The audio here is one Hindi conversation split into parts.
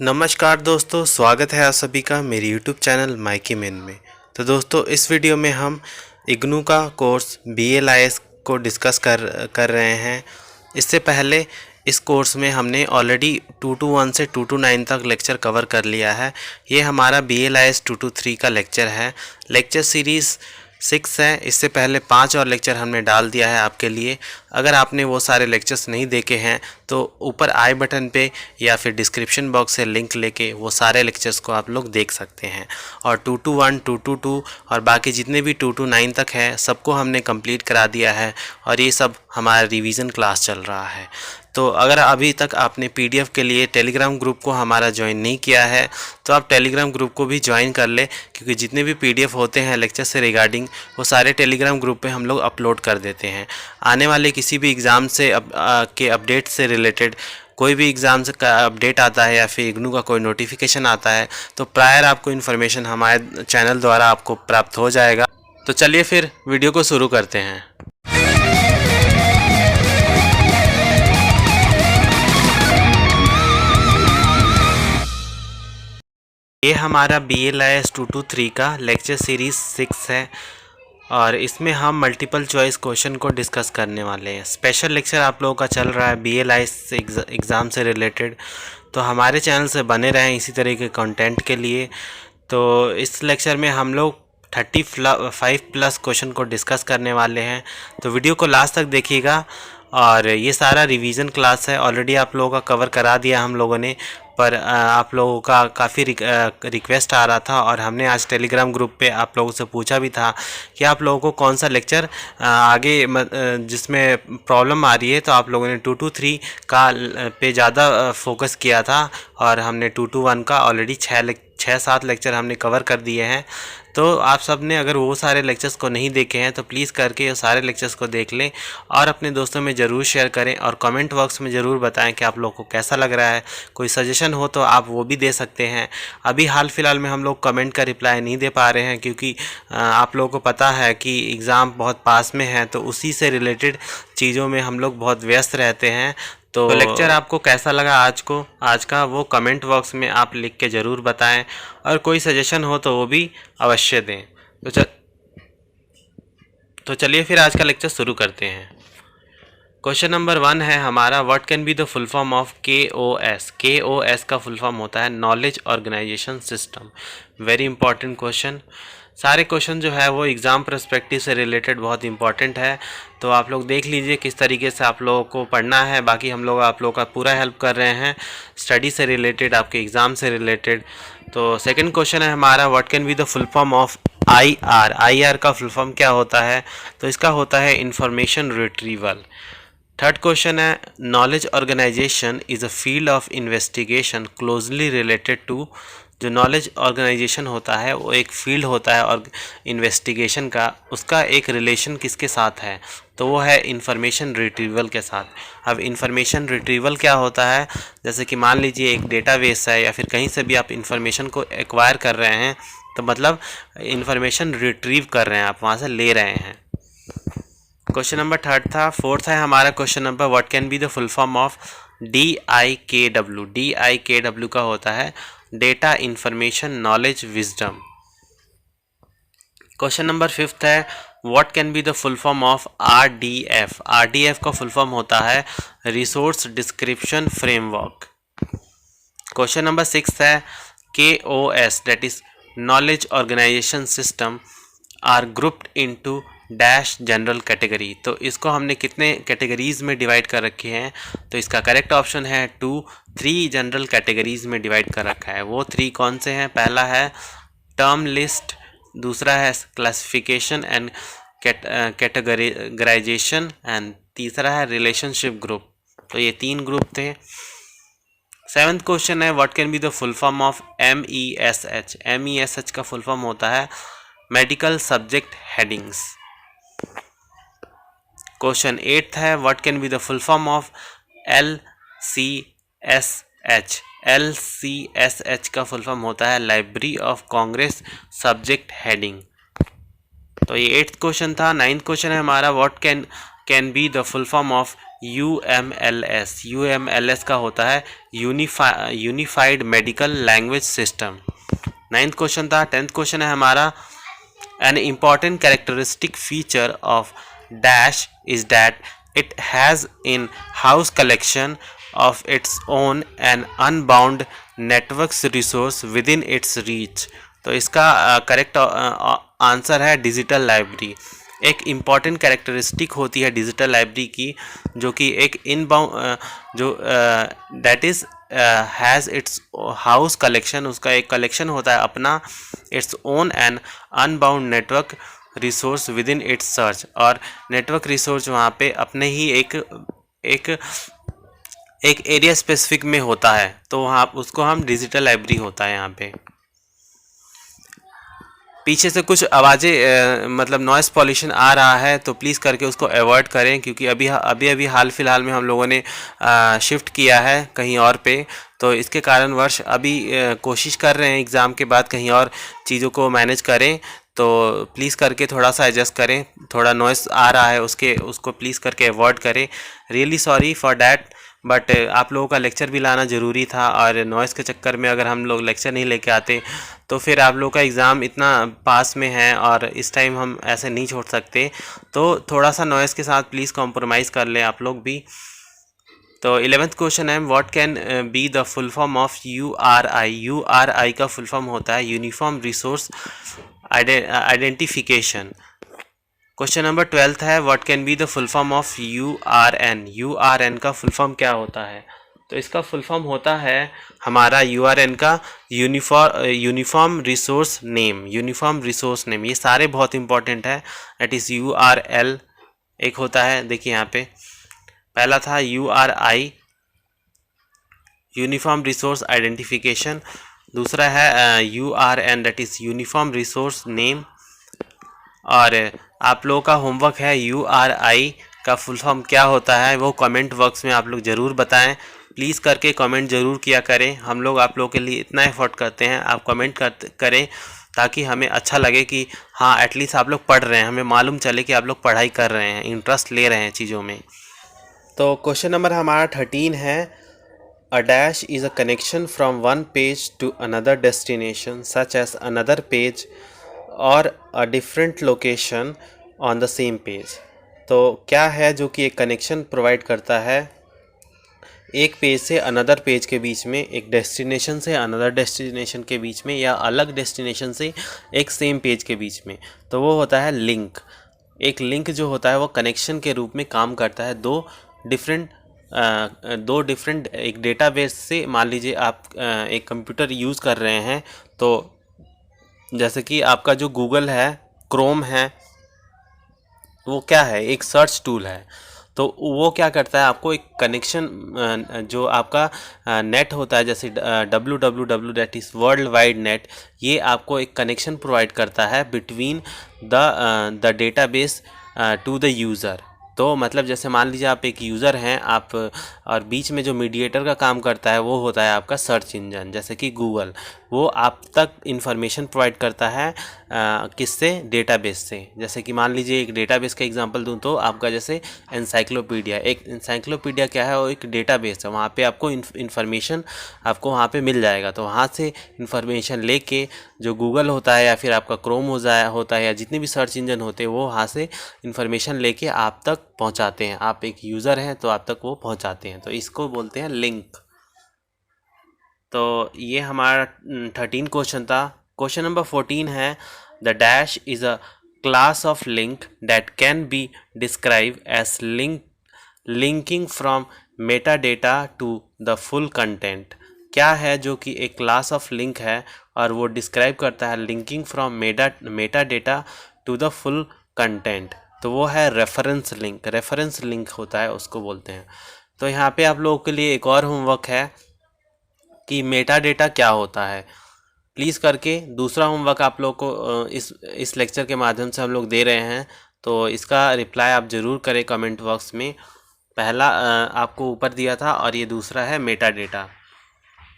नमस्कार दोस्तों, स्वागत है आप सभी का मेरे YouTube चैनल माइकी मेन में। तो दोस्तों, इस वीडियो में हम इग्नू का कोर्स BLIS को डिस्कस कर रहे हैं। इससे पहले इस कोर्स में हमने ऑलरेडी 221 से 229 तक लेक्चर कवर कर लिया है। ये हमारा BLIS 223 का लेक्चर है। लेक्चर सीरीज़ 6 है। इससे पहले 5 और लेक्चर हमने डाल दिया है आपके लिए। अगर आपने वो सारे लेक्चर्स नहीं देखे हैं तो ऊपर आई बटन पे या फिर डिस्क्रिप्शन बॉक्स से लिंक लेके वो सारे लेक्चर्स को आप लोग देख सकते हैं। और 221, 222 और बाकी जितने भी 229 तक है सबको हमने कंप्लीट करा दिया है और ये सब हमारा रिवीजन क्लास चल रहा है। तो अगर अभी तक आपने PDF के लिए टेलीग्राम ग्रुप को हमारा ज्वाइन नहीं किया है तो आप टेलीग्राम ग्रुप को भी ज्वाइन कर ले, क्योंकि जितने भी PDF होते हैं लेक्चर से रिगार्डिंग वो सारे टेलीग्राम ग्रुप पे हम लोग अपलोड कर देते हैं। आने वाले किसी भी एग्ज़ाम से के अपडेट से रिलेटेड कोई भी एग्ज़ाम से का अपडेट आता है या फिर इग्नू का कोई नोटिफिकेशन आता है तो प्रायर आपको इन्फॉर्मेशन हमारे चैनल द्वारा आपको प्राप्त हो जाएगा। तो चलिए फिर वीडियो को शुरू करते हैं। ये हमारा BLIS 223 का लेक्चर सीरीज़ 6 है और इसमें हम मल्टीपल चॉइस क्वेश्चन को डिस्कस करने वाले हैं। स्पेशल लेक्चर आप लोगों का चल रहा है BLIS एग्ज़ाम से रिलेटेड, तो हमारे चैनल से बने रहें इसी तरह के कंटेंट के लिए। तो इस लेक्चर में हम लोग 35+ क्वेश्चन को डिस्कस करने वाले हैं, तो वीडियो को लास्ट तक देखिएगा। और ये सारा रिवीजन क्लास है, ऑलरेडी आप लोगों का कवर करा दिया हम लोगों ने, पर आप लोगों का काफ़ी रिक्वेस्ट आ रहा था और हमने आज टेलीग्राम ग्रुप पे आप लोगों से पूछा भी था कि आप लोगों को कौन सा लेक्चर आगे जिसमें प्रॉब्लम आ रही है। तो आप लोगों ने 223 का पे ज़्यादा फोकस किया था और हमने 221 का ऑलरेडी 6-7 लेक्चर हमने कवर कर दिए हैं। तो आप सब ने अगर वो सारे लेक्चर्स को नहीं देखे हैं तो प्लीज़ करके ये सारे लेक्चर्स को देख लें और अपने दोस्तों में ज़रूर शेयर करें और कमेंट बॉक्स में ज़रूर बताएं कि आप लोग को कैसा लग रहा है। कोई सजेशन हो तो आप वो भी दे सकते हैं। अभी हाल फिलहाल में हम लोग कमेंट का रिप्लाई नहीं दे पा रहे हैं क्योंकि आप लोगों को पता है कि एग्ज़ाम बहुत पास में है, तो उसी से रिलेटेड चीज़ों में हम लोग बहुत व्यस्त रहते हैं। तो लेक्चर आपको कैसा लगा आज का वो कमेंट बॉक्स में आप लिख के ज़रूर बताएं और कोई सजेशन हो तो वो भी अवश्य दें। तो चलिए फिर आज का लेक्चर शुरू करते हैं। क्वेश्चन नंबर 1 है हमारा, what can be the full form of KOS। KOS का फुल फॉर्म होता है knowledge organisation system. Very important question. सारे क्वेश्चन जो है वो एग्ज़ाम पर्सपेक्टिव से रिलेटेड बहुत इंपॉर्टेंट है, तो आप लोग देख लीजिए किस तरीके से आप लोगों को पढ़ना है। बाकी हम लोग आप लोगों का पूरा हेल्प कर रहे हैं स्टडी से रिलेटेड, आपके एग्ज़ाम से रिलेटेड। तो सेकंड क्वेश्चन है हमारा, what can be the full form of IR। IR का फुल फॉर्म क्या होता है? तो इसका होता है इंफॉर्मेशन रिट्रीवल। थर्ड क्वेश्चन है, knowledge organisation is a field of investigation closely related to. जो नॉलेज ऑर्गेनाइजेशन होता है वो एक फील्ड होता है और इन्वेस्टिगेशन का, उसका एक रिलेशन किसके साथ है? तो वो है इंफॉर्मेशन रिट्रीवल के साथ। अब इंफॉर्मेशन रिट्रीवल क्या होता है? जैसे कि मान लीजिए एक डेटाबेस है या फिर कहीं से भी आप इंफॉर्मेशन को एक्वायर कर रहे हैं, तो मतलब इंफॉर्मेशन रिट्रीव कर रहे हैं, आप वहाँ से ले रहे हैं। क्वेश्चन नंबर थर्ड था। फोर्थ है हमारा question number, what can be the full form of DIKW। DIKW का होता है data information knowledge wisdom. Question number fifth है, what can be the full form of RDF। RDF का फुल फॉर्म होता है resource description framework. Question number six है, KOS that is knowledge organisation system are grouped into dash general category. तो इसको हमने कितने कैटेगरीज में डिवाइड कर रखे हैं? तो इसका करेक्ट ऑप्शन है 3 जनरल कैटेगरीज में डिवाइड कर रखा है। वो 3 कौन से हैं? पहला है टर्म लिस्ट, दूसरा है क्लासिफिकेशन एंड कैटेगराइजेशन एंड तीसरा है रिलेशनशिप ग्रुप। तो ये 3 ग्रुप थे। सेवन्थ क्वेश्चन है, what can be the full form of MESH। MESH का फुल फॉर्म होता है मेडिकल सब्जेक्ट हेडिंग्स। क्वेश्चन 8 है, what can be the full form of LCSH। LCSH का फुल फॉर्म होता है library of Congress subject heading. तो ये 8th क्वेश्चन था। 9th क्वेश्चन है हमारा, what can can be the full form of UMLS? UMLS का होता है unified medical language system. 9th question था। 10th क्वेश्चन है हमारा, an important characteristic feature of dash is that it has in house collection of its own and unbound networks resource within its reach। तो इसका करेक्ट आंसर है डिजिटल लाइब्रेरी। एक इम्पॉर्टेंट कैरेक्टरिस्टिक होती है डिजिटल लाइब्रेरी की, जो कि एक इनबाउंड जो that is has its house collection, उसका एक कलेक्शन होता है अपना, its own and unbound network resource with in its search, और नेटवर्क रिसोर्स वहाँ पे अपने ही एक एरिया स्पेसिफिक में होता है, तो वहाँ उसको हम डिजिटल लाइब्रेरी होता है। यहाँ पे पीछे से कुछ आवाज़ें मतलब नॉइस पॉल्यूशन आ रहा है, तो प्लीज़ करके उसको अवॉइड करें, क्योंकि अभी हाल फिलहाल में हम लोगों ने शिफ्ट किया है कहीं और पे, तो इसके कारणवश अभी कोशिश कर रहे हैं एग्ज़ाम के बाद कहीं और चीज़ों को मैनेज करें। तो प्लीज़ करके थोड़ा सा एडजस्ट करें, थोड़ा नॉइस आ रहा है उसको प्लीज़ करके अवॉइड करें। Really sorry for that, but आप लोगों का लेक्चर भी लाना ज़रूरी था, और नॉइस के चक्कर में अगर हम लोग लेक्चर नहीं लेके आते तो फिर आप लोगों का एग्ज़ाम इतना पास में है, और इस टाइम हम ऐसे नहीं छोड़ सकते। तो थोड़ा सा नॉइस के साथ प्लीज़ कॉम्प्रोमाइज़ कर लें आप लोग भी। तो 11th क्वेश्चन है, what can be the full form of URI? URI का फुल फॉर्म होता है uniform resource identification. Question number 12th है, what can be the full form of URN? URN का फुल फॉर्म क्या होता है? तो इसका फुल फॉर्म होता है हमारा URN का uniform resource name. Uniform resource name, ये सारे बहुत इंपॉर्टेंट है। दैट इज़ URL एक होता है, देखिए यहाँ पे पहला था URI यूनिफॉर्म रिसोर्स आइडेंटिफिकेशन, दूसरा है URN that is uniform resource name. और आप लोगों का होमवर्क है URI का फुल फॉर्म क्या होता है वो कमेंट बॉक्स में आप लोग ज़रूर बताएं। प्लीज़ करके कमेंट ज़रूर किया करें, हम लोग आप लोगों के लिए इतना एफर्ट करते हैं, आप कमेंट करें ताकि हमें अच्छा लगे कि हाँ एटलीस्ट आप लोग पढ़ रहे हैं, हमें मालूम चले कि आप लोग पढ़ाई कर रहे हैं, इंटरेस्ट ले रहे हैं चीज़ों में। तो क्वेश्चन नंबर हमारा 13 है, a dash is a connection from one page to another destination such as another page और a different location on the same page. तो क्या है जो कि एक कनेक्शन प्रोवाइड करता है एक पेज से अनदर पेज के बीच में, एक डेस्टिनेशन से अनदर डेस्टिनेशन के बीच में, या अलग डेस्टिनेशन से एक सेम पेज के बीच में? तो वो होता है लिंक। एक लिंक जो होता है वो कनेक्शन के रूप में काम करता है दो डिफरेंट एक डेटाबेस से। मान लीजिए आप एक कंप्यूटर यूज़ कर रहे हैं, तो जैसे कि आपका जो गूगल है, क्रोम है, वो क्या है, एक सर्च टूल है। तो वो क्या करता है, आपको एक कनेक्शन जो आपका नेट होता है, जैसे www that is world wide net, ये आपको एक कनेक्शन प्रोवाइड करता है between the database to the user. तो मतलब जैसे मान लीजिए आप एक यूज़र हैं आप, और बीच में जो मीडिएटर का काम करता है वो होता है आपका सर्च इंजन, जैसे कि गूगल। वो आप तक इंफॉर्मेशन प्रोवाइड करता है किससे, डेटाबेस से। जैसे कि मान लीजिए एक डेटाबेस का एग्जांपल दूं तो आपका जैसे एनसाइक्लोपीडिया, एक एनसाइक्लोपीडिया क्या है, वो एक डेटाबेस है, वहाँ पे आपको इन्फॉर्मेशन आपको वहाँ पे मिल जाएगा। तो वहाँ से इन्फॉर्मेशन लेके जो गूगल होता है या फिर आपका क्रोम होता है या जितने भी सर्च इंजन होते हैं, वो वहाँ से इन्फॉर्मेशन लेके आप तक पहुँचाते हैं। आप एक यूज़र हैं तो आप तक वो पहुँचाते हैं, तो इसको बोलते हैं लिंक। तो ये हमारा 13 क्वेश्चन था। क्वेश्चन नंबर 14 है, the dash is a class of link that can be describe as linking from meta data to the full content. क्या है जो कि एक क्लास ऑफ लिंक है और वो डिस्क्राइब करता है linking from meta data to the full content? तो वो है रेफरेंस लिंक। रेफरेंस लिंक होता है, उसको बोलते हैं। तो यहाँ पे आप लोगों के लिए एक और होमवर्क है कि मेटा डेटा क्या होता है। प्लीज़ करके दूसरा होमवर्क आप लोग को इस लेक्चर के माध्यम से हम लोग दे रहे हैं, तो इसका रिप्लाई आप ज़रूर करें कमेंट बॉक्स में। पहला आपको ऊपर दिया था और ये दूसरा है मेटा डेटा।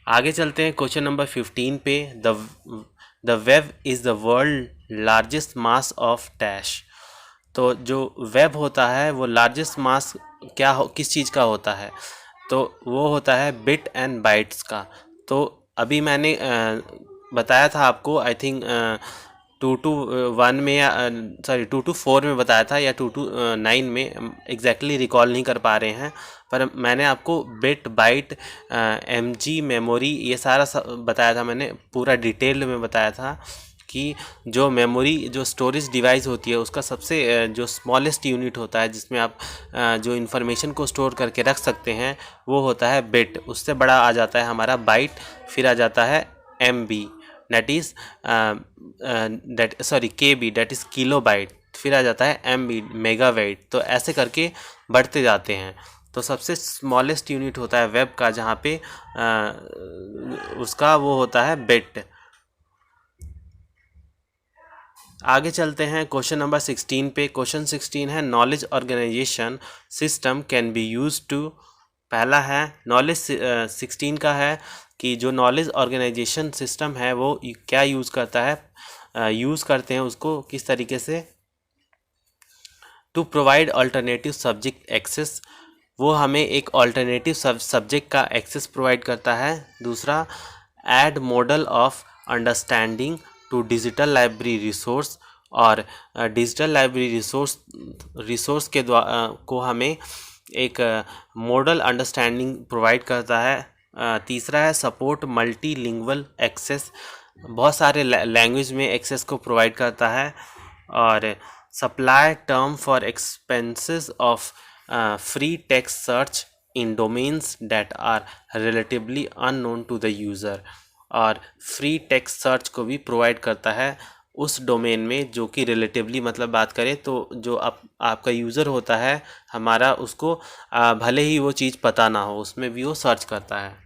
आगे चलते हैं क्वेश्चन नंबर 15 पे। The web is the world largest mass of dash. तो जो वेब होता है वो लार्जेस्ट मास किस चीज़ का होता है, तो वो होता है बिट एंड बाइट्स का। तो अभी मैंने बताया था आपको, आई थिंक 2 to 1 में या सॉरी 2 to 4 में बताया था या 2 to 9 में, एग्जैक्टली रिकॉल नहीं कर पा रहे हैं। पर मैंने आपको बिट बाइट MG मेमोरी ये सारा बताया था, मैंने पूरा डिटेल में बताया था कि जो मेमोरी जो स्टोरेज डिवाइस होती है उसका सबसे जो स्मॉलेस्ट यूनिट होता है जिसमें आप जो इन्फॉर्मेशन को स्टोर करके रख सकते हैं वो होता है बिट। उससे बड़ा आ जाता है हमारा बाइट, फिर आ जाता है MB that is KB that is kilo byte, फिर आ जाता है MB मेगाबाइट। तो ऐसे करके बढ़ते जाते हैं। तो सबसे स्मॉलेस्ट यूनिट होता है वेब का जहाँ पे उसका वो होता है बिट। आगे चलते हैं क्वेश्चन नंबर 16 पे। क्वेश्चन 16 है knowledge organisation system can be use to. पहला है नॉलेज 16 का है कि जो नॉलेज ऑर्गेनाइजेशन सिस्टम है वो क्या यूज़ करता है, यूज़ करते हैं उसको किस तरीके से। To provide alternative subject access, वो हमें एक अल्टरनेटिव सब्जेक्ट का एक्सेस प्रोवाइड करता है। दूसरा, add model of understanding to digital library resource, और डिजिटल लाइब्रेरी रिसोर्स के द्वारा को हमें एक मॉडल अंडरस्टैंडिंग प्रोवाइड करता है। तीसरा है सपोर्ट मल्टीलिंगुअल एक्सेस, बहुत सारे लैंग्वेज में एक्सेस को प्रोवाइड करता है। और supply term for expenses of free text search in domains that are relatively unknown to the user, और फ्री टेक्स्ट सर्च को भी प्रोवाइड करता है उस डोमेन में जो कि रिलेटिवली, मतलब बात करें तो जो आपका यूज़र होता है हमारा, उसको भले ही वो चीज़ पता ना हो उसमें भी वो सर्च करता है।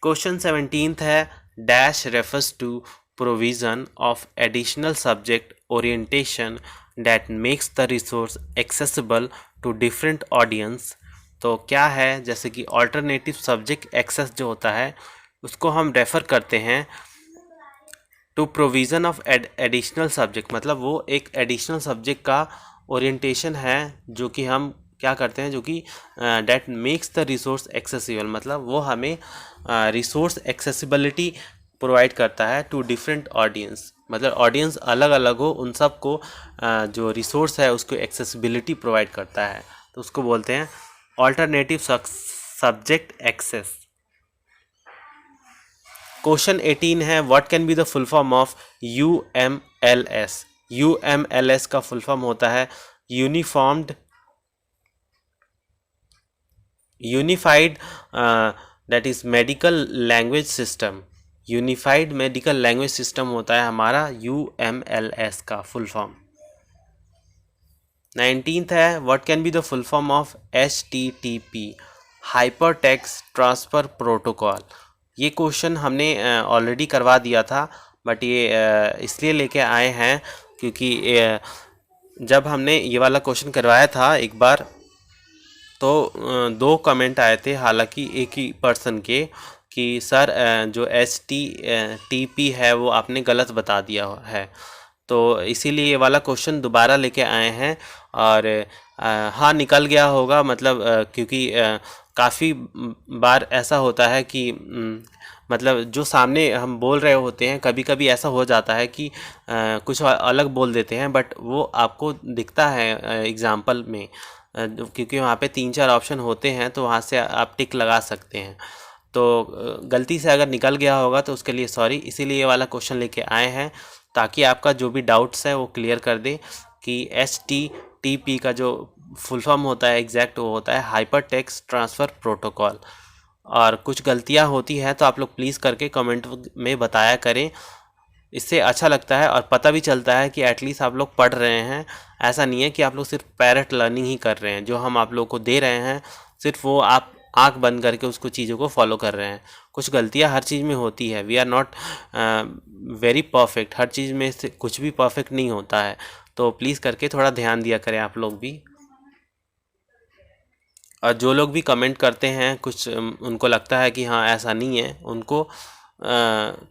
क्वेश्चन 17 है dash refers to provision of additional subject orientation that makes the resource accessible to different audience. तो क्या है, जैसे कि ऑल्टरनेटिव सब्जेक्ट एक्सेस जो होता है उसको हम रेफ़र करते हैं to provision of additional subject, मतलब वो एक एडिशनल सब्जेक्ट का ओरिएंटेशन है जो कि हम क्या करते हैं, जो कि that makes the resource accessible, मतलब वो हमें रिसोर्स एक्सेसिबिलिटी प्रोवाइड करता है टू डिफरेंट ऑडियंस, मतलब ऑडियंस अलग अलग हो उन सब को जो रिसोर्स है उसको एक्सेसिबिलिटी प्रोवाइड करता है, तो उसको बोलते हैं ऑल्टरनेटिव सब्जेक्ट एक्सेस। क्वेश्चन 18 है what can be the full form of UMLS। UMLS का फुल फॉर्म होता है unified that is medical language system. Unified medical language system होता है हमारा UMLS का फुल फॉर्म। 19th है what can be the full form of HTTP, hyper text transfer protocol. ये क्वेश्चन हमने ऑलरेडी करवा दिया था, बट ये इसलिए लेके आए हैं क्योंकि जब हमने ये वाला क्वेश्चन करवाया था एक बार तो 2 कमेंट आए थे, हालांकि एक ही पर्सन के, कि सर जो HTTP है वो आपने गलत बता दिया है, तो इसीलिए ये वाला क्वेश्चन दोबारा लेके आए हैं। और हाँ निकल गया होगा, मतलब क्योंकि काफ़ी बार ऐसा होता है कि मतलब जो सामने हम बोल रहे होते हैं कभी कभी ऐसा हो जाता है कि कुछ अलग बोल देते हैं, बट वो आपको दिखता है एग्ज़ाम्पल में, क्योंकि वहाँ पे 3-4 ऑप्शन होते हैं तो वहाँ से आप टिक लगा सकते हैं। तो गलती से अगर निकल गया होगा तो उसके लिए सॉरी, इसीलिए ये वाला क्वेश्चन लेके आए हैं ताकि आपका जो भी डाउट्स है वो क्लियर कर दे कि HTTP का जो फुल फॉर्म होता है एग्जैक्ट वो होता है हाइपर टेक्स्ट ट्रांसफ़र प्रोटोकॉल। और कुछ गलतियां होती हैं तो आप लोग प्लीज़ करके कमेंट में बताया करें, इससे अच्छा लगता है और पता भी चलता है कि एटलीस्ट आप लोग पढ़ रहे हैं। ऐसा नहीं है कि आप लोग सिर्फ पैरेट लर्निंग ही कर रहे हैं, जो हम आप लोग को दे रहे हैं सिर्फ वो आप आंख बंद करके उसको चीज़ों को फॉलो कर रहे हैं। कुछ गलतियां हर चीज़ में होती है, we are not very perfect, हर चीज़ में से कुछ भी परफेक्ट नहीं होता है, तो प्लीज़ करके थोड़ा ध्यान दिया करें आप लोग भी। और जो लोग भी कमेंट करते हैं कुछ उनको लगता है कि हाँ ऐसा नहीं है, उनको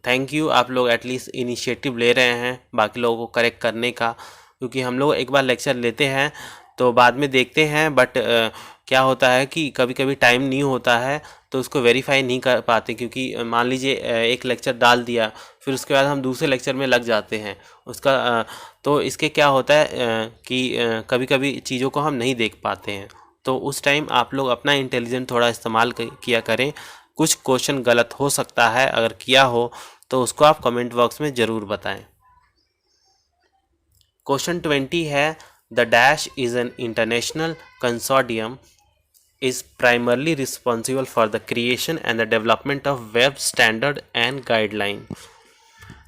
थैंक यू, आप लोग एटलीस्ट इनिशिएटिव ले रहे हैं बाकी लोगों को करेक्ट करने का। क्योंकि हम लोग एक बार लेक्चर लेते हैं तो बाद में देखते हैं, बट क्या होता है कि कभी कभी टाइम नहीं होता है तो उसको वेरीफाई नहीं कर पाते, क्योंकि मान लीजिए एक लेक्चर डाल दिया, फिर उसके बाद हम दूसरे लेक्चर में लग जाते हैं उसका तो इसके क्या होता है कि कभी कभी चीज़ों को हम नहीं देख पाते हैं। तो उस टाइम आप लोग अपना इंटेलिजेंट थोड़ा इस्तेमाल किया करें। कुछ क्वेश्चन गलत हो सकता है, अगर किया हो तो उसको आप कमेंट बॉक्स में ज़रूर बताएं। क्वेश्चन 20 है, the dash is an international consortium is primarily responsible for the creation and the development of web standard and guideline।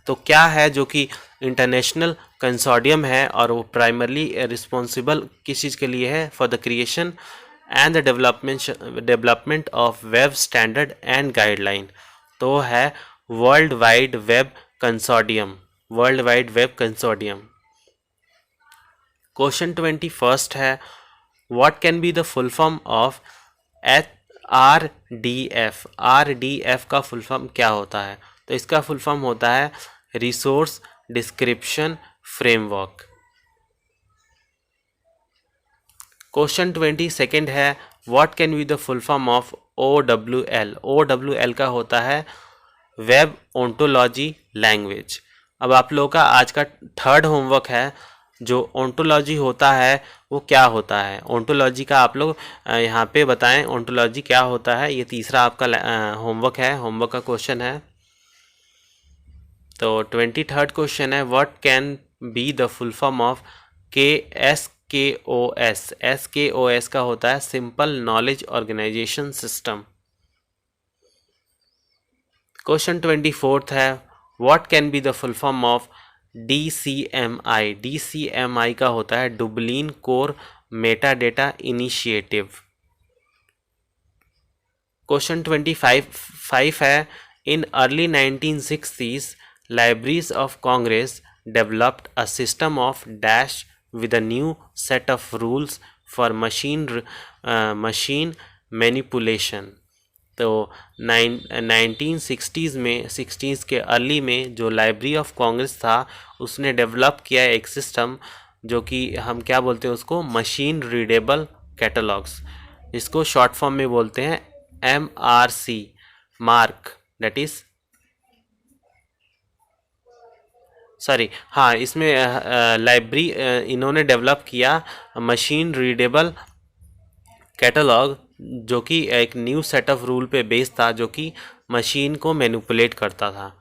तो क्या है जो कि इंटरनेशनल कंसोर्टियम है और वो प्राइमरली रिस्पॉन्सिबल किस चीज़ के लिए है? For the creation and the development of web standard and guideline. तो है world wide web consortium, world wide web consortium. Question 21 है, what can be the full form of RDF? RDF का फुल फॉर्म क्या होता है? तो इसका फुल फॉर्म होता है रिसोर्स डिस्क्रिप्शन फ्रेमवर्क। क्वेश्चन 22 है, what can be the full form of OWL? OWL का होता है वेब ओंटोलॉजी लैंग्वेज। अब आप लोगों का आज का थर्ड होमवर्क है। जो ओंटोलॉजी होता है वो क्या होता है? ओंटोलॉजी का आप लोग यहाँ पे बताएं, ओंटोलॉजी क्या होता है। ये तीसरा आपका होमवर्क है, होमवर्क का क्वेश्चन है। तो 23rd क्वेश्चन है, what can be the full form of SKOS? SKOS का होता है simple knowledge organisation system. Question 24th है, what can be the full form of DCMI? DCMI का होता है Dublin core meta data initiative. क्वेश्चन 25 है, in early 1960s libraries of Congress developed a system of dash with a new set of rules for machine manipulation। तो 1960s में 60s के अर्ली में जो लाइब्रेरी ऑफ कांग्रेस था उसने डेवलप किया एक सिस्टम जो कि हम क्या बोलते हैं उसको, मशीन रीडेबल कैटलॉग्स, जिसको शॉर्ट फॉर्म में बोलते हैं MRC, mark, that is sorry हाँ, इसमें लाइब्रेरी इन्होंने डेवलप किया मशीन रीडेबल कैटलॉग, जो कि एक न्यू सेट ऑफ रूल पे बेस्ड था जो कि मशीन को मैनिपुलेट करता था।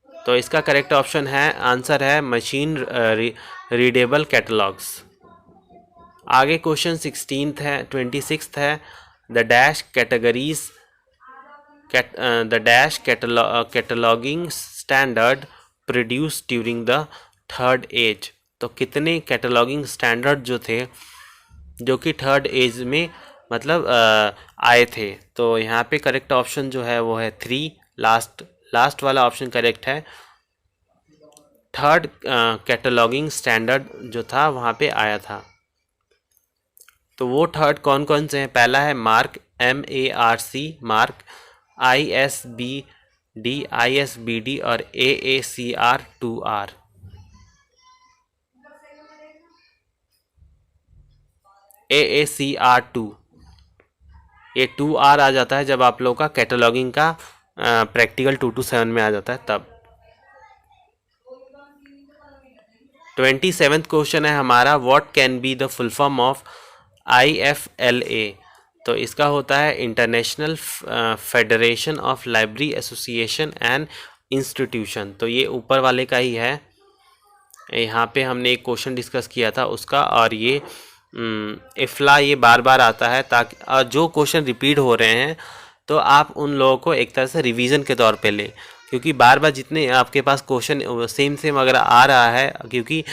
तो इसका करेक्ट ऑप्शन है, आंसर है मशीन रीडेबल कैटलॉग्स। आगे क्वेश्चन 26 है, the dash categories the dash cataloguing standard produce during the third age. तो कितने कैटलॉगिंग स्टैंडर्ड जो थे जो कि थर्ड एज में मतलब आए थे? तो यहाँ पे करेक्ट ऑप्शन जो है वो है 3, लास्ट वाला ऑप्शन करेक्ट है। थर्ड कैटलॉगिंग स्टैंडर्ड जो था वहाँ पे आया था। तो वो थर्ड कौन कौन से हैं? पहला है मार्क, MARC, मार्क, ISBD और AACR 2R। AACR 2, ये 2R आ जाता है जब आप लोगों का कैटलॉगिंग का प्रैक्टिकल 2 to 7 में आ जाता है तब। 27th क्वेश्चन है हमारा, what can be the full form of IFLA? तो इसका होता है international federation of library association and institution. तो ये ऊपर वाले का ही है, यहाँ पे हमने एक क्वेश्चन डिस्कस किया था उसका, और ये इफ्ला ये बार बार आता है ताकि जो क्वेश्चन रिपीट हो रहे हैं तो आप उन लोगों को एक तरह से रिवीजन के तौर पे लें, क्योंकि बार बार जितने आपके पास क्वेश्चन सेम अगर आ रहा है, क्योंकि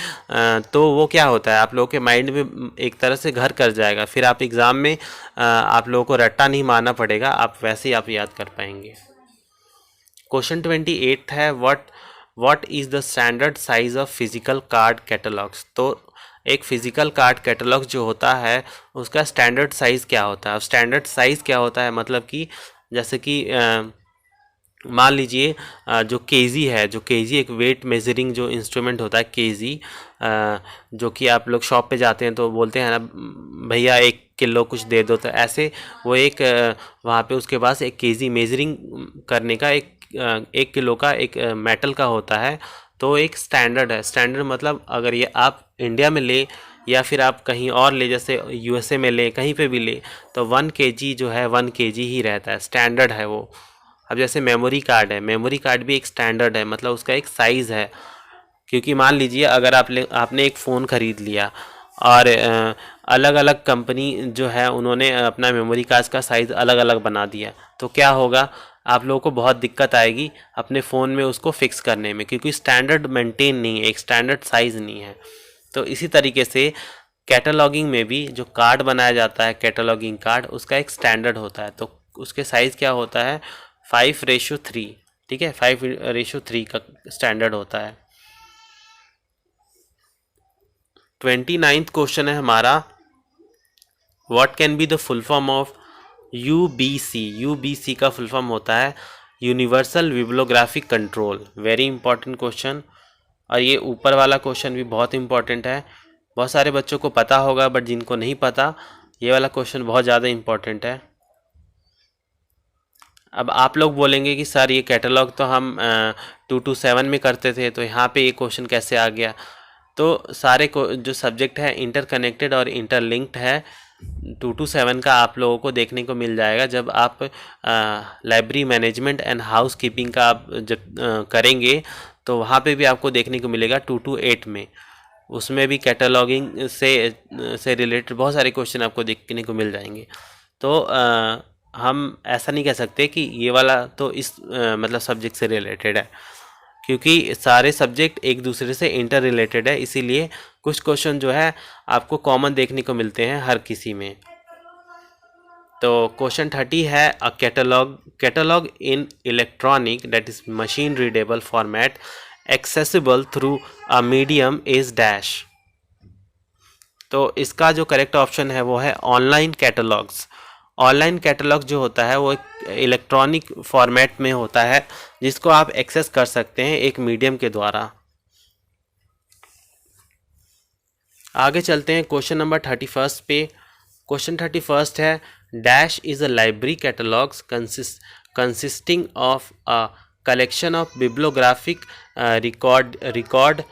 तो वो क्या होता है आप लोगों के माइंड में एक तरह से घर कर जाएगा, फिर आप एग्ज़ाम में आप लोगों को रट्टा नहीं मारना पड़ेगा, आप वैसे ही आप याद कर पाएंगे। क्वेश्चन 28 है, what is the standard size of physical card catalogues? तो एक फिजिकल कार्ड कैटलॉग जो होता है उसका स्टैंडर्ड साइज़ क्या होता है? स्टैंडर्ड साइज़ क्या होता है मतलब कि जैसे कि मान लीजिए जो केजी है, जो केजी एक वेट मेजरिंग जो इंस्ट्रूमेंट होता है केजी, जो कि आप लोग शॉप पे जाते हैं तो बोलते हैं ना भैया 1 किलो कुछ दे दो, तो ऐसे वो एक वहाँ पे उसके पास एक केजी मेजरिंग करने का एक 1 किलो का एक मेटल का होता है। तो एक स्टैंडर्ड है, स्टैंडर्ड मतलब अगर ये आप इंडिया में ले या फिर आप कहीं और ले, जैसे यूएसए में ले, कहीं पे भी ले, तो 1 kg जो है 1 kg ही रहता है, स्टैंडर्ड है वो। अब जैसे मेमोरी कार्ड है, मेमोरी कार्ड भी एक स्टैंडर्ड है, मतलब उसका एक साइज़ है। क्योंकि मान लीजिए अगर आपने एक फ़ोन ख़रीद लिया और अलग अलग कंपनी जो है उन्होंने अपना मेमोरी कार्ड का साइज़ अलग अलग बना दिया, तो क्या होगा, आप लोगों को बहुत दिक्कत आएगी अपने फ़ोन में उसको फिक्स करने में, क्योंकि स्टैंडर्ड मेंटेन नहीं है, एक स्टैंडर्ड साइज़ नहीं है। तो इसी तरीके से कैटलॉगिंग में भी जो कार्ड बनाया जाता है, कैटलॉगिंग कार्ड, उसका एक स्टैंडर्ड होता है। तो उसके साइज़ क्या होता है, 5:3। ठीक है, 5:3 का स्टैंडर्ड होता है। 29th क्वेश्चन है हमारा, what can be the full form of UBC. UBC का फुल फॉर्म होता है universal bibliographic control. Very important question, और ये ऊपर वाला क्वेश्चन भी बहुत इंपॉर्टेंट है। बहुत सारे बच्चों को पता होगा, बट जिनको नहीं पता, ये वाला क्वेश्चन बहुत ज़्यादा इंपॉर्टेंट है। अब आप लोग बोलेंगे कि सर ये कैटलॉग तो हम 2 to 7 में करते थे, तो यहाँ पे ये क्वेश्चन कैसे आ गया। तो सारे को जो सब्जेक्ट है इंटरकनेक्टेड और इंटरलिंक्ड है। 2 to 7 का आप लोगों को देखने को मिल जाएगा जब आप library management and house keeping का आप जब करेंगे, तो वहाँ पे भी आपको देखने को मिलेगा 2 to 8 में। उसमें भी कैटलॉगिंग से रिलेटेड बहुत सारे क्वेश्चन आपको देखने को मिल जाएंगे। तो हम ऐसा नहीं कह सकते कि ये वाला तो इस मतलब सब्जेक्ट से रिलेटेड है, क्योंकि सारे सब्जेक्ट एक दूसरे से इंटर रिलेटेड है, इसीलिए कुछ क्वेश्चन जो है आपको कॉमन देखने को मिलते हैं हर किसी में। तो क्वेश्चन 30 है, a catalogue in electronic that is machine readable format accessible through a medium is dash. तो इसका जो करेक्ट ऑप्शन है वो है ऑनलाइन कैटलॉग्स। ऑनलाइन कैटलॉग जो होता है वो एक इलेक्ट्रॉनिक फॉर्मेट में होता है, जिसको आप एक्सेस कर सकते हैं एक मीडियम के द्वारा। आगे चलते हैं क्वेश्चन नंबर 31 पे। क्वेश्चन 31 है, dash is a library catalogues consisting of a collection of bibliographic record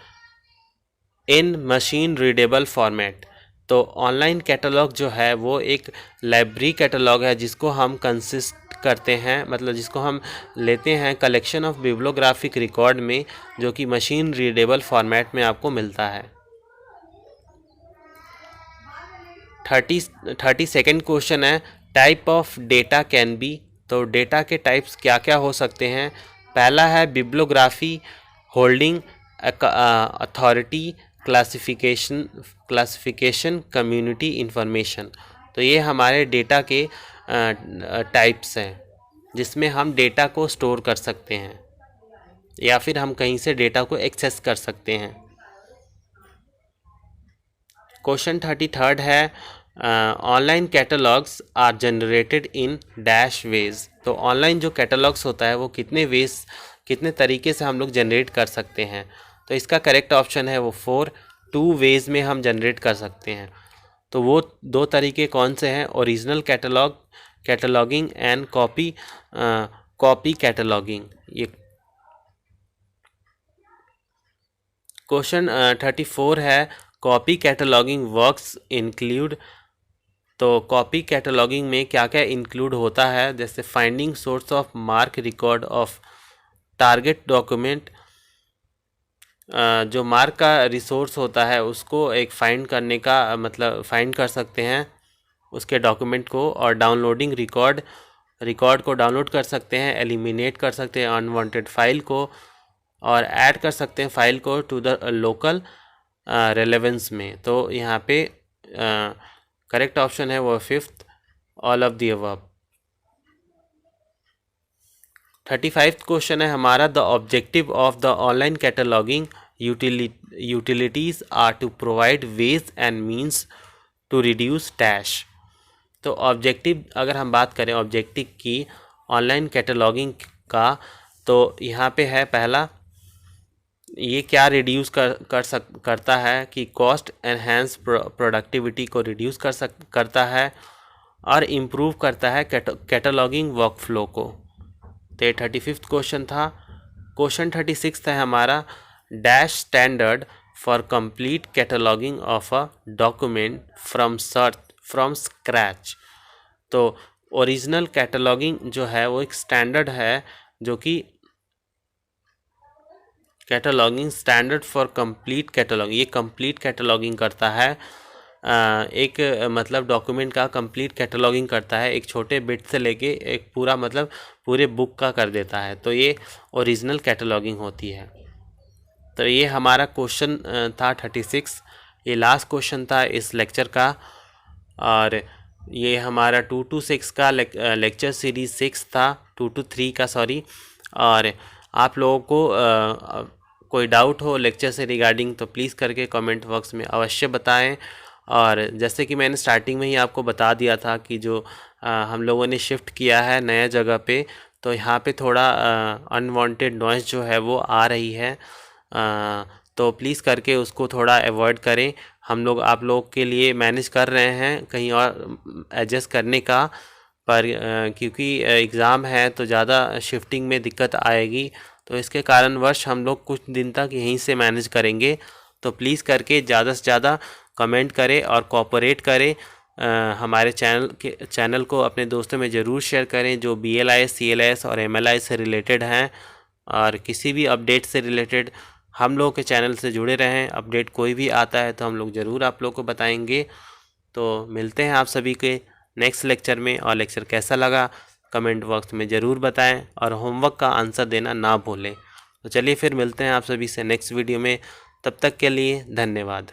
in machine readable format. तो ऑनलाइन कैटलॉग जो है वो एक लाइब्रेरी कैटलॉग है जिसको हम कंसिस्ट करते हैं, मतलब जिसको हम लेते हैं कलेक्शन ऑफ बिब्लियोग्राफिक रिकॉर्ड में, जो कि मशीन रीडेबल फॉर्मेट में आपको मिलता है। 32nd क्वेश्चन है, type of data can be. तो डेटा के टाइप्स क्या क्या हो सकते हैं। पहला है bibliography, holding authority, classification, community information. तो ये हमारे डेटा के टाइप्स हैं, जिसमें हम डेटा को स्टोर कर सकते हैं या फिर हम कहीं से डेटा को एक्सेस कर सकते हैं। क्वेश्चन 33 है, online catalogues are generated in dash ways. तो ऑनलाइन जो कैटलॉग्स होता है वो कितने तरीके से हम लोग जनरेट कर सकते हैं। तो इसका करेक्ट ऑप्शन है वो 4, 2 वेज में हम जनरेट कर सकते हैं। तो वो 2 तरीके कौन से हैं, original cataloguing and copy cataloguing. ये क्वेश्चन 34 है, कॉपी कैटलॉगिंग वर्क्स इंक्लूड। तो कॉपी कैटलॉगिंग में क्या क्या इंक्लूड होता है, जैसे finding source of mark record of target document. जो मार्क का रिसोर्स होता है उसको एक फाइंड करने का मतलब फाइंड कर सकते हैं उसके डॉक्यूमेंट को, और डाउनलोडिंग रिकॉर्ड को डाउनलोड कर सकते हैं, एलिमिनेट कर सकते हैं अनवांटेड फाइल को, और ऐड कर सकते हैं फाइल को टू द लोकल रेलेवेंस में। तो यहाँ पे करेक्ट ऑप्शन है वो 5th, all of the above. 35th question है हमारा, the objective of the online cataloguing utilities are to provide ways and means to reduce dash. तो ऑब्जेक्टिव, अगर हम बात करें ऑब्जेक्टिव की ऑनलाइन कैटलॉगिंग का, तो यहाँ पे है पहला, ये क्या रिड्यूस करता है कि कॉस्ट एनहेंस प्रोडक्टिविटी को रिड्यूस करता है और इम्प्रूव करता है कैटलॉगिंग वर्कफ्लो को। तो ये 35वां क्वेश्चन था। क्वेश्चन 36 है हमारा, dash standard for complete cataloguing of a document from scratch. तो ओरिजिनल कैटलॉगिंग जो है वो एक स्टैंडर्ड है, जो कि cataloguing standard for complete cataloguing, ये कंप्लीट कैटलॉगिंग करता है। एक मतलब डॉक्यूमेंट का कंप्लीट कैटलॉगिंग करता है, एक छोटे बिट से लेके एक पूरा मतलब पूरे बुक का कर देता है। तो ये ओरिजिनल कैटलॉगिंग होती है। तो ये हमारा क्वेश्चन था 36। ये लास्ट क्वेश्चन था इस लेक्चर का, और ये हमारा 2 to 6 का लेक्चर सीरीज 6 था, 2 to 3 का सॉरी। और आप लोगों को कोई डाउट हो लेक्चर से रिगार्डिंग तो प्लीज़ करके कमेंट बॉक्स में अवश्य बताएं। और जैसे कि मैंने स्टार्टिंग में ही आपको बता दिया था कि जो हम लोगों ने शिफ्ट किया है नया जगह पे, तो यहाँ पे थोड़ा अनवांटेड नॉइज़ जो है वो आ रही है, तो प्लीज़ करके उसको थोड़ा अवॉइड करें। हम लोग आप लोग के लिए मैनेज कर रहे हैं कहीं और एडजस्ट करने का, पर क्योंकि एग्ज़ाम है तो ज़्यादा शिफ्टिंग में दिक्कत आएगी, तो इसके कारणवश हम लोग कुछ दिन तक यहीं से मैनेज करेंगे। तो प्लीज़ करके ज़्यादा से ज़्यादा कमेंट करें और कोऑपरेट करें। हमारे चैनल को अपने दोस्तों में ज़रूर शेयर करें जो BLIS, CLIS और MLI से रिलेटेड हैं, और किसी भी अपडेट से रिलेटेड हम लोग के चैनल से जुड़े रहें। अपडेट कोई भी आता है तो हम लोग ज़रूर आप लोग को बताएंगे। तो मिलते हैं आप सभी के नेक्स्ट लेक्चर में, और लेक्चर कैसा लगा कमेंट बॉक्स में ज़रूर बताएं, और होमवर्क का आंसर देना ना भूलें। तो चलिए फिर मिलते हैं आप सभी से नेक्स्ट वीडियो में, तब तक के लिए धन्यवाद।